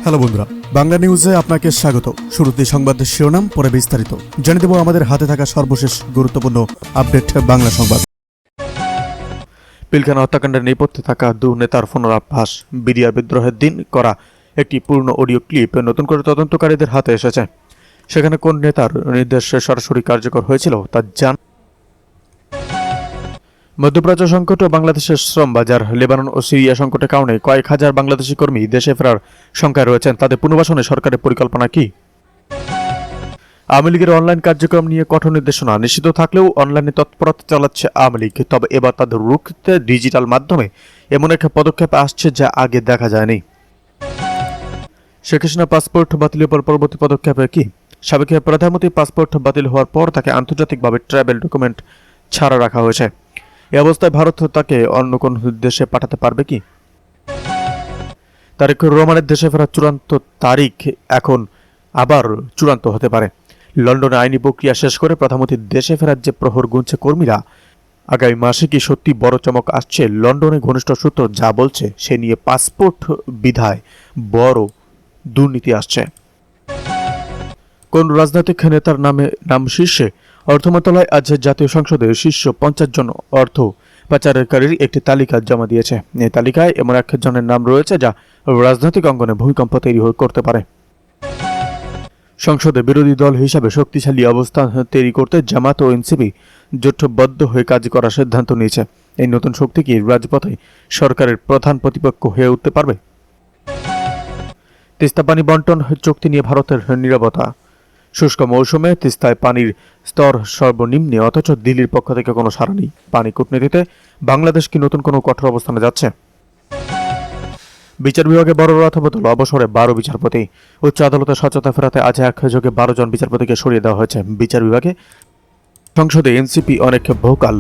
Hello বন্ধুরা, বাংলা নিউজে আপনাকে স্বাগত। শুরুতে সংবাদের শিরোনাম, পরে বিস্তারিত জানিয়ে দেব আমাদের হাতে থাকা সর্বশেষ গুরুত্বপূর্ণ আপডেট বাংলা সংবাদ। পিলখানা হত্যাকাণ্ডের নেপথ্যে থাকা দু নেতার পুনরাভাস, বিডিআর বিদ্রোহের দিন করা একটি পূর্ণ অডিও ক্লিপ নতুন করে তদন্তকারীদের হাতে এসেছে। সেখানে কোন নেতার নির্দেশ সরাসরি কার্যকর হয়েছিল তা জান। মধ্যপ্রাচ্য সংকট ও বাংলাদেশের শ্রম বাজার, লেবানন ও সিরিয়া সংকটের কারণে কয়েক হাজার বাংলাদেশি কর্মী দেশে ফেরার শঙ্কায় রয়েছেন। তাদের পুনর্বাসনে সরকারের পরিকল্পনা কি? আওয়ামী লীগের অনলাইন কার্যক্রম নিয়ে কঠোর নির্দেশনা নিষিদ্ধ থাকলেও অনলাইনে তৎপরতা চালাচ্ছে আওয়ামী লীগ। তবে এবার তাদের রুখতে ডিজিটাল মাধ্যমে এমন একটা পদক্ষেপ আসছে যা আগে দেখা যায়নি। শেখ হাসিনা পাসপোর্ট বাতিলের পর পরবর্তী পদক্ষেপে কি? সাবেক প্রধানমন্ত্রীর পাসপোর্ট বাতিল হওয়ার পর তাকে আন্তর্জাতিকভাবে ট্রাভেল ডকুমেন্ট ছাড়া রাখা হয়েছে। এই অবস্থায় ভারত তাকে অন্য কোন দেশে পাঠাতে পারবে কি? তারেক রহমানের দেশে ফেরার চূড়ান্ত তারিখ এখন আবার চূড়ান্ত হতে পারে। লন্ডনে আইনি প্রক্রিয়া শেষ করে প্রধানমন্ত্রীর দেশে ফেরার যে প্রহর গুনছে কর্মীরা, আগামী মাসে কি সত্যি বড় চমক আসছে? লন্ডনে ঘনিষ্ঠ সূত্র যা বলছে সে নিয়ে পাসপোর্ট বিধায় বড় দুর্নীতি আসছে। কোন রাজনৈতিক নেতার নাম শীর্ষে? অর্থ মন্ত্রণালয় আজ জাতীয় সংসদে শীর্ষ 50 জন অর্থ পাচারকারীর একটি তালিকা জমা দিয়েছে। এই তালিকায় এমন একজনের নাম রয়েছে যা রাজনৈতিক অঙ্গনে ভূমিকম্প তৈরি করতে পারে। সংসদে বিরোধী দল হিসাবে শক্তিশালী অবস্থান তৈরি করতে জামাত ও এনসিপি জোটবদ্ধ হয়ে কাজ করার সিদ্ধান্ত নিয়েছে। এই নতুন শক্তি কি রাজপথে সরকারের প্রধান প্রতিপক্ষ হয়ে উঠতে পারবে? তিস্তা পানি বন্টন চুক্তি নিয়ে ভারতের নীরবতা। শুষ্ক মৌসুমে তিস্তায় পানির স্তর সর্বনিম্নে, অথচ দিল্লির পক্ষ থেকে কোনো সাড়া নেই। পানি কূটনীতিতে বাংলাদেশ কি নতুন কোনো কঠোর অবস্থানে যাচ্ছে? বিচার বিভাগে বড় রথবদল, অবসরে 12 বিচারপতি। উচ্চ আদালতে স্বচ্ছতা ফেরাতে আজ একযোগে 12 জন বিচারপতিকে সরিয়ে দেওয়া হয়েছে বিচার বিভাগে। সংসদে এনসিপি অনেক ভোকাল,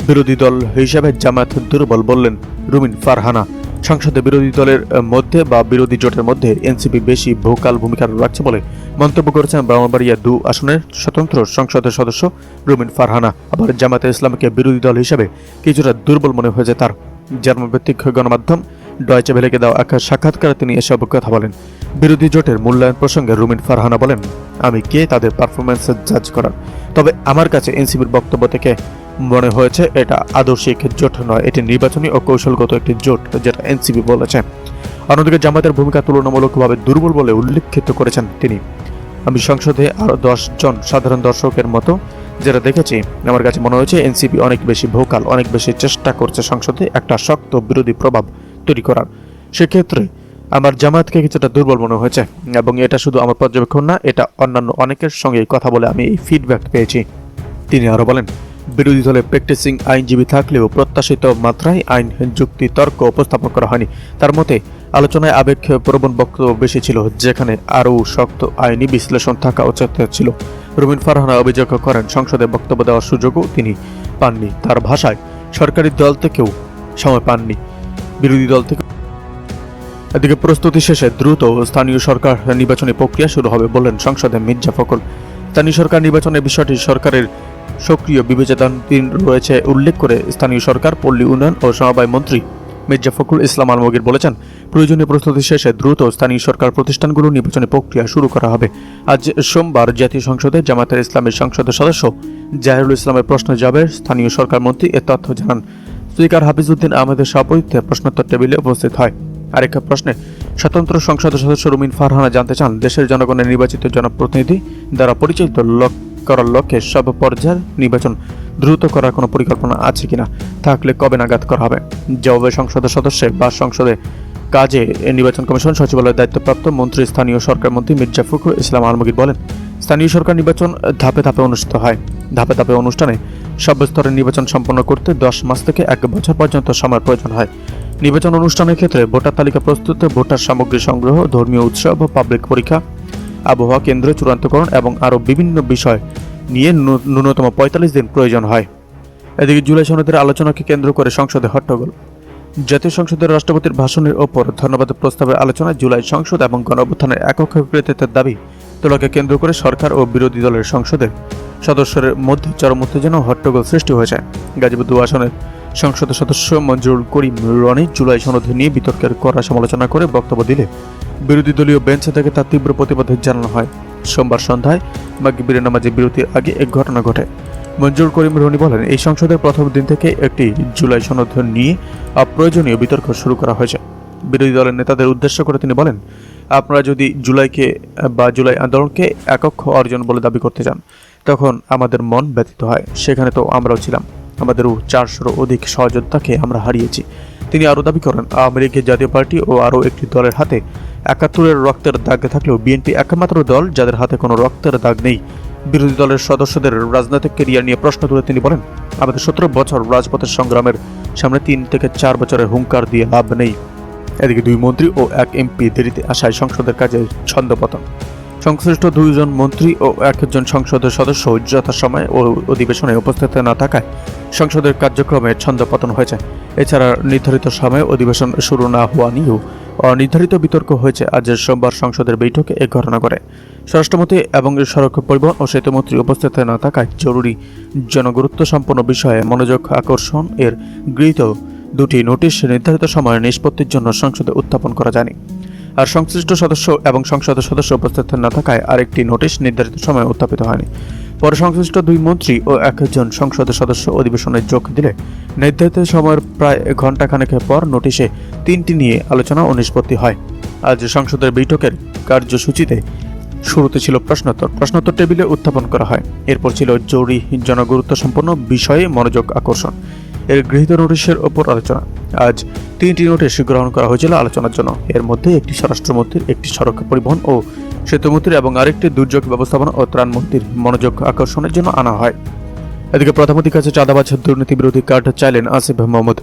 বিরোধী দল হিসেবে জামায়াত দুর্বল বললেন রুমিন ফারহানা। সংসদে বিরোধী দলের মধ্যে বা বিরোধী জোটের মধ্যে এনসিপি বেশি ভোকাল ভূমিকা রাখছে বলে মন্তব্য করেছেন ব্রাহ্মণবাড়িয়া 2 আসনের স্বতন্ত্র সংসদের সদস্য রুমিন ফারহানা। আবার জামায়াতে ইসলামকে বিরোধী দল হিসেবে কিছুটা দুর্বল মনে হয়েছে তার। জার্মান ভিত্তিক গণমাধ্যম ডয়েচে ভেলেকে দেওয়া এক সাক্ষাৎকারে তিনি এসব কথা বলেন। বিরোধী জোটের মূল্যায়ন প্রসঙ্গে রুমিন ফারহানা বলেন, আমি কে তাদের পারফরমেন্স জাজ করার? তবে আমার কাছে এনসিপির বক্তব্য থেকে মনে হয়েছে এটা আদর্শিক জোট নয়, এটি নির্বাচনী ও কৌশলগত একটি জোট, যেটা এনসিপি বলেছে। অন্যদিকে জামায়াতের ভূমিকা তুলনামূলকভাবে দুর্বল বলে উল্লেখিত করেছেন তিনি। আমি সংসদে আরও 10 জন সাধারণ দর্শকের মতো যেটা দেখেছি, আমার কাছে মনে হয়েছে এনসিপি অনেক বেশি ভোকাল, অনেক বেশি চেষ্টা করছে সংসদে একটা শক্ত বিরোধী প্রভাব তৈরি করার। সেক্ষেত্রে আমার জামায়াতকে কিছুটা দুর্বল মনে হয়েছে, এবং এটা শুধু আমার পর্যবেক্ষণ না, এটা অন্যান্য অনেকের সঙ্গে কথা বলে আমি এই ফিডব্যাক পেয়েছি। তিনি আরও বলেন, বিরোধী দলে প্র্যাকটিসিং আইনজীবী থাকলেও প্রত্যাশিত মাত্রায় আইন যুক্তি তর্ক উপস্থাপন করা হয়নি। তার মতে আলোচনায় আবেগ প্রবণ বক্তব্য বেশি ছিল, যেখানে আরও শক্ত আইনি বিশ্লেষণ থাকা উচিত ছিল। রুমিন ফারহানা অভিযোগ করেন, সংসদে বক্তব্য দেওয়ার সুযোগও তিনি পাননি। তার ভাষায় সরকারি দল থেকেও সময় পাননি, বিরোধী দল থেকে। এদিকে প্রস্তুতি শেষে দ্রুত স্থানীয় সরকার নির্বাচনী প্রক্রিয়া শুরু হবে বললেন সংসদে মির্জা ফখরুল। স্থানীয় সরকার নির্বাচনের বিষয়টি সরকারের সক্রিয় বিবেচনাধীন রয়েছে উল্লেখ করে স্থানীয় সরকার, পল্লী উন্নয়ন ও সমবায় মন্ত্রী মির্জা ফখরুল ইসলাম আলমগীর বলেছেন, প্রয়োজনীয় প্রস্তুতি শেষে দ্রুত স্থানীয় সরকার প্রতিষ্ঠানগুলো নির্বাচনী প্রক্রিয়া শুরু করা হবে। আজ সোমবার জাতীয় সংসদে জামায়াতের ইসলামের সংসদের সদস্য জাহিরুল ইসলামের প্রশ্নের জবাবে স্থানীয় সরকার মন্ত্রী এ তথ্য জানান। স্পিকার হাফিজউদ্দিন আহমেদের সভাপতিত্বে প্রশ্নোত্তর টেবিলে উপস্থিত হয়। আরেক প্রশ্নে স্বতন্ত্র সংসদ সদস্য রুমিন ফারহানা জানতে চান, দেশের জনগণের নির্বাচিত জনপ্রতিনিধি দ্বারা পরিচালিত করার লক্ষ্যে সব পর্যায়ের নির্বাচন দ্রুত করার কোনো পরিকল্পনা আছে কিনা, থাকলে কবে নাগাদ করা হবে। জবাবে সংসদের সদস্যে বা সংসদে কাজে নির্বাচন কমিশন সচিবালয়ের দায়িত্বপ্রাপ্ত মন্ত্রী স্থানীয় সরকার মন্ত্রী মির্জা ফখরুল ইসলাম আলমগীর বলেন, স্থানীয় সরকার নির্বাচন ধাপে ধাপে অনুষ্ঠিত হয়। ধাপে ধাপে অনুষ্ঠানে সব স্তরের নির্বাচন সম্পন্ন করতে 10 মাস থেকে 1 বছর পর্যন্ত সময় প্রয়োজন হয়। নির্বাচন অনুষ্ঠানের ক্ষেত্রে ভোটার তালিকা প্রস্তুত, ভোটার সামগ্রী সংগ্রহ, ধর্মীয় উৎসব, পাবলিক পরীক্ষা, আবহাওয়া কেন্দ্র চূড়ান্তকরণ এবং আরও বিভিন্ন বিষয় নিয়ে ন্যূনতম 45 দিন প্রয়োজন হয়। এদিকে জুলাই সনদের আলোচনাকে কেন্দ্র করে সংসদে হট্টগোল। জাতীয় সংসদের রাষ্ট্রপতির ভাষণের ওপর ধন্যবাদ প্রস্তাবের আলোচনায় জুলাই সংসদ এবং গণঅভ্যুত্থানের একক কৃতিত্বের দাবি তোলাকে কেন্দ্র করে সরকার ও বিরোধী দলের সংসদের সদস্যদের মধ্যে চরম উত্তেজনা ও হট্টগোল সৃষ্টি হয়েছে। গাজীপুর 2 আসনের সংসদ সদস্য মঞ্জুরুল করিম রনি জুলাই সনদ নিয়ে বিতর্কের কড়া সমালোচনা করে বক্তব্য দিলে বিরোধী দলীয় বেঞ্চ থেকে তার তীব্র প্রতিবাদ জানানো হয়। সোমবার সন্ধ্যায় মাগরিবের নামাজে বিরতির আগে এক ঘটনা ঘটে। মঞ্জুর করিম রনি বলেন, এই সংসদের প্রথম দিন থেকে একটি জুলাই সনদ নিয়ে অপ্রয়োজনীয় বিতর্ক শুরু করা হয়েছে। বিরোধী দলের নেতাদের উদ্দেশ্য করে তিনি বলেন, আপনারা যদি জুলাই আন্দোলনকে একক অর্জন বলে দাবি করতে চান, তখন আমাদের মন ব্যথিত হয়। সেখানে তো আমরাও ছিলাম। আমাদের 400-র অধিক সহযোদ্ধাকে আমরা হারিয়েছি। তিনি আরও দাবি করেন, আওয়ামী লীগের জাতীয় পার্টি ও আরও একটি দলের হাতে 71-এর রক্তের দাগ থাকলেও বিএনপি একমাত্র দল যাদের হাতে কোনো রক্তের দাগ নেই। বিরোধী দলের সদস্যদের রাজনৈতিক ক্যারিয়ার নিয়ে প্রশ্ন তুলে তিনি বলেন, আমাদের 17 বছর রাজপথের সংগ্রামের সামনে 3 থেকে 4 বছরের হুঙ্কার দিয়ে লাভ নেই। এদিকে 2 মন্ত্রী ও 1 এমপি দেরিতে আসায় সংসদের কাজে ছন্দপতন। সংশ্লিষ্ট 2 জন মন্ত্রী ও 1 জন সংসদের সদস্য যথাসময়ে ও অধিবেশনে উপস্থিত না থাকায় সংসদের কার্যক্রমে ছন্দপতন হয়েছে। এছাড়া নির্ধারিত সময়ে অধিবেশন শুরু না হওয়া নিয়েও অনির্ধারিত বিতর্ক হয়েছে। আজ সোমবার সংসদের বৈঠকে এ ঘটনা ঘটে। স্বরাষ্ট্রমন্ত্রী এবং সড়ক পরিবহন ও সেতুমন্ত্রী উপস্থিত না থাকায় জরুরি জনগুরুত্ব সম্পন্ন বিষয়ে মনোযোগ আকর্ষণ এর গৃহীত 2টি নোটিশ নির্ধারিত সময়ে নিষ্পত্তির জন্য সংসদে উত্থাপন করা যায়নি। আর সংশ্লিষ্ট সদস্য এবং সংসদের সদস্য উপস্থিত না থাকায় আরেকটি নোটিশ নির্ধারিত সময়ে উত্থাপিত হয়নি। পরে সংশ্লিষ্ট 2 মন্ত্রী ও 1 জন সংসদের সদস্য অধিবেশনে যোগ দিলে নির্ধারিত সময়ের প্রায় ঘণ্টাখানেক পর নোটিশে 3টি নিয়ে আলোচনা ও নিষ্পত্তি হয়। আজ সংসদের বৈঠকের কার্যসূচিতে শুরুতে ছিল প্রশ্নোত্তর টেবিলে উত্থাপন করা হয়। এরপর ছিল জরুরি জনগুরুত্ব সম্পন্ন বিষয়ে মনোযোগ আকর্ষণ এর গৃহীত নোটিশের ওপর আলোচনা। আজ 3টি নোটিশ গ্রহণ করা হয়েছিল আলোচনার জন্য। এর মধ্যে একটি স্বরাষ্ট্রমন্ত্রীর, একটি সড়ক পরিবহন ও সেতুমন্ত্রীর এবং আরেকটি দুর্যোগ ব্যবস্থাপনা ও ত্রাণ মন্ত্রীর মনোযোগ আকর্ষণের জন্য আনা হয়। এদিকে প্রধানমন্ত্রীর কাছে চাঁদাবাজ দুর্নীতি বিরোধী কার্ড চাইলেন আসিফ মাহমুদ।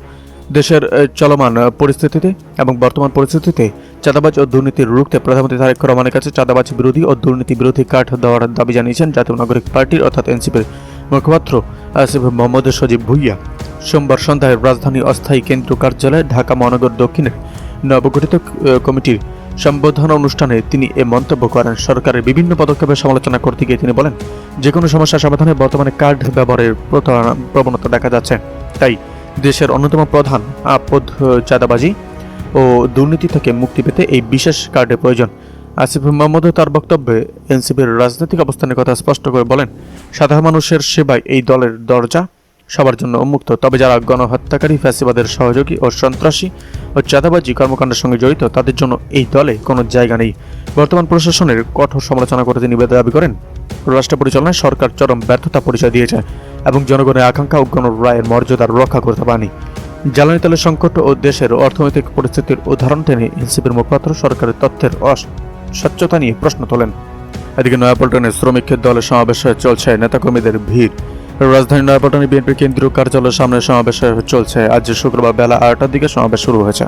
দেশের চলমান পরিস্থিতিতে এবং বর্তমান পরিস্থিতিতে চাঁদাবাজ ও দুর্নীতির রুখতে প্রধানমন্ত্রী তারেক রহমানের কাছে চাঁদাবাজ বিরোধী ও দুর্নীতি বিরোধী কার্ড দেওয়ার দাবি জানিয়েছেন জাতীয় নাগরিক পার্টির অর্থাৎ এনসিপির মুখপাত্র আসিফ মাহমুদ সজীব ভুইয়া। সোমবার সন্ধ্যায় রাজধানী অস্থায়ী কেন্দ্রীয় কার্যালয়ে ঢাকা মহানগর দক্ষিণের নবগঠিত কমিটির সম্বোধনা অনুষ্ঠানে তিনি এ মন্তব্য করেন। সরকারের বিভিন্ন পদক্ষেপের সমালোচনা করতে গিয়ে তিনি বলেন, যে কোনো সমস্যা সমাধানে বর্তমানে কার্ড ব্যবহারের প্রবণতা দেখা যাচ্ছে। তাই দেশের অন্যতম প্রধান আপদ চাঁদাবাজি ও দুর্নীতি থেকে মুক্তি পেতে এই বিশেষ কার্ডের প্রয়োজন। আসিফ মাহমুদ তার বক্তব্যে এনসিপির রাজনৈতিক অবস্থানের কথা স্পষ্ট করে বলেন, সাধারণ মানুষের সেবায় এই দলের দরজা সবার জন্য উন্মুক্ত। তবে যারা গণহত্যাকারী, ফ্যাসিবাদের সহযোগী ও সন্ত্রাসী ও চাঁদাবাজি কর্মকাণ্ডের সঙ্গে জড়িত, তাদের জন্য এই দলে কোনো জায়গা নেই। বর্তমান প্রশাসনের কঠোর সমালোচনা করে তিনি দাবি করেন, রাষ্ট্র পরিচালনায় সরকার চরম ব্যর্থতা পরিচয় দিয়েছে এবং জনগণের আকাঙ্ক্ষা ও গণরায়ের মর্যাদা রক্ষা করতে পারেনি। জ্বালানি তেলের সংকট ও দেশের অর্থনৈতিক পরিস্থিতির উদাহরণ টেনে এনসিপির মুখপাত্র সরকারের তথ্যের স্বচ্ছতা নিয়ে প্রশ্ন তোলেন। এদিকে নয়াপল্টনে শ্রমিক দলের সমাবেশে চলছে নেতাকর্মীদের ভিড়। রাজধানী নয়াপল্টনে বিএনপির কেন্দ্রীয় কার্যালয়ের সামনে সমাবেশ চলছে। আজ শুক্রবার বেলা 8টার দিকে সমাবেশ শুরু হয়েছে।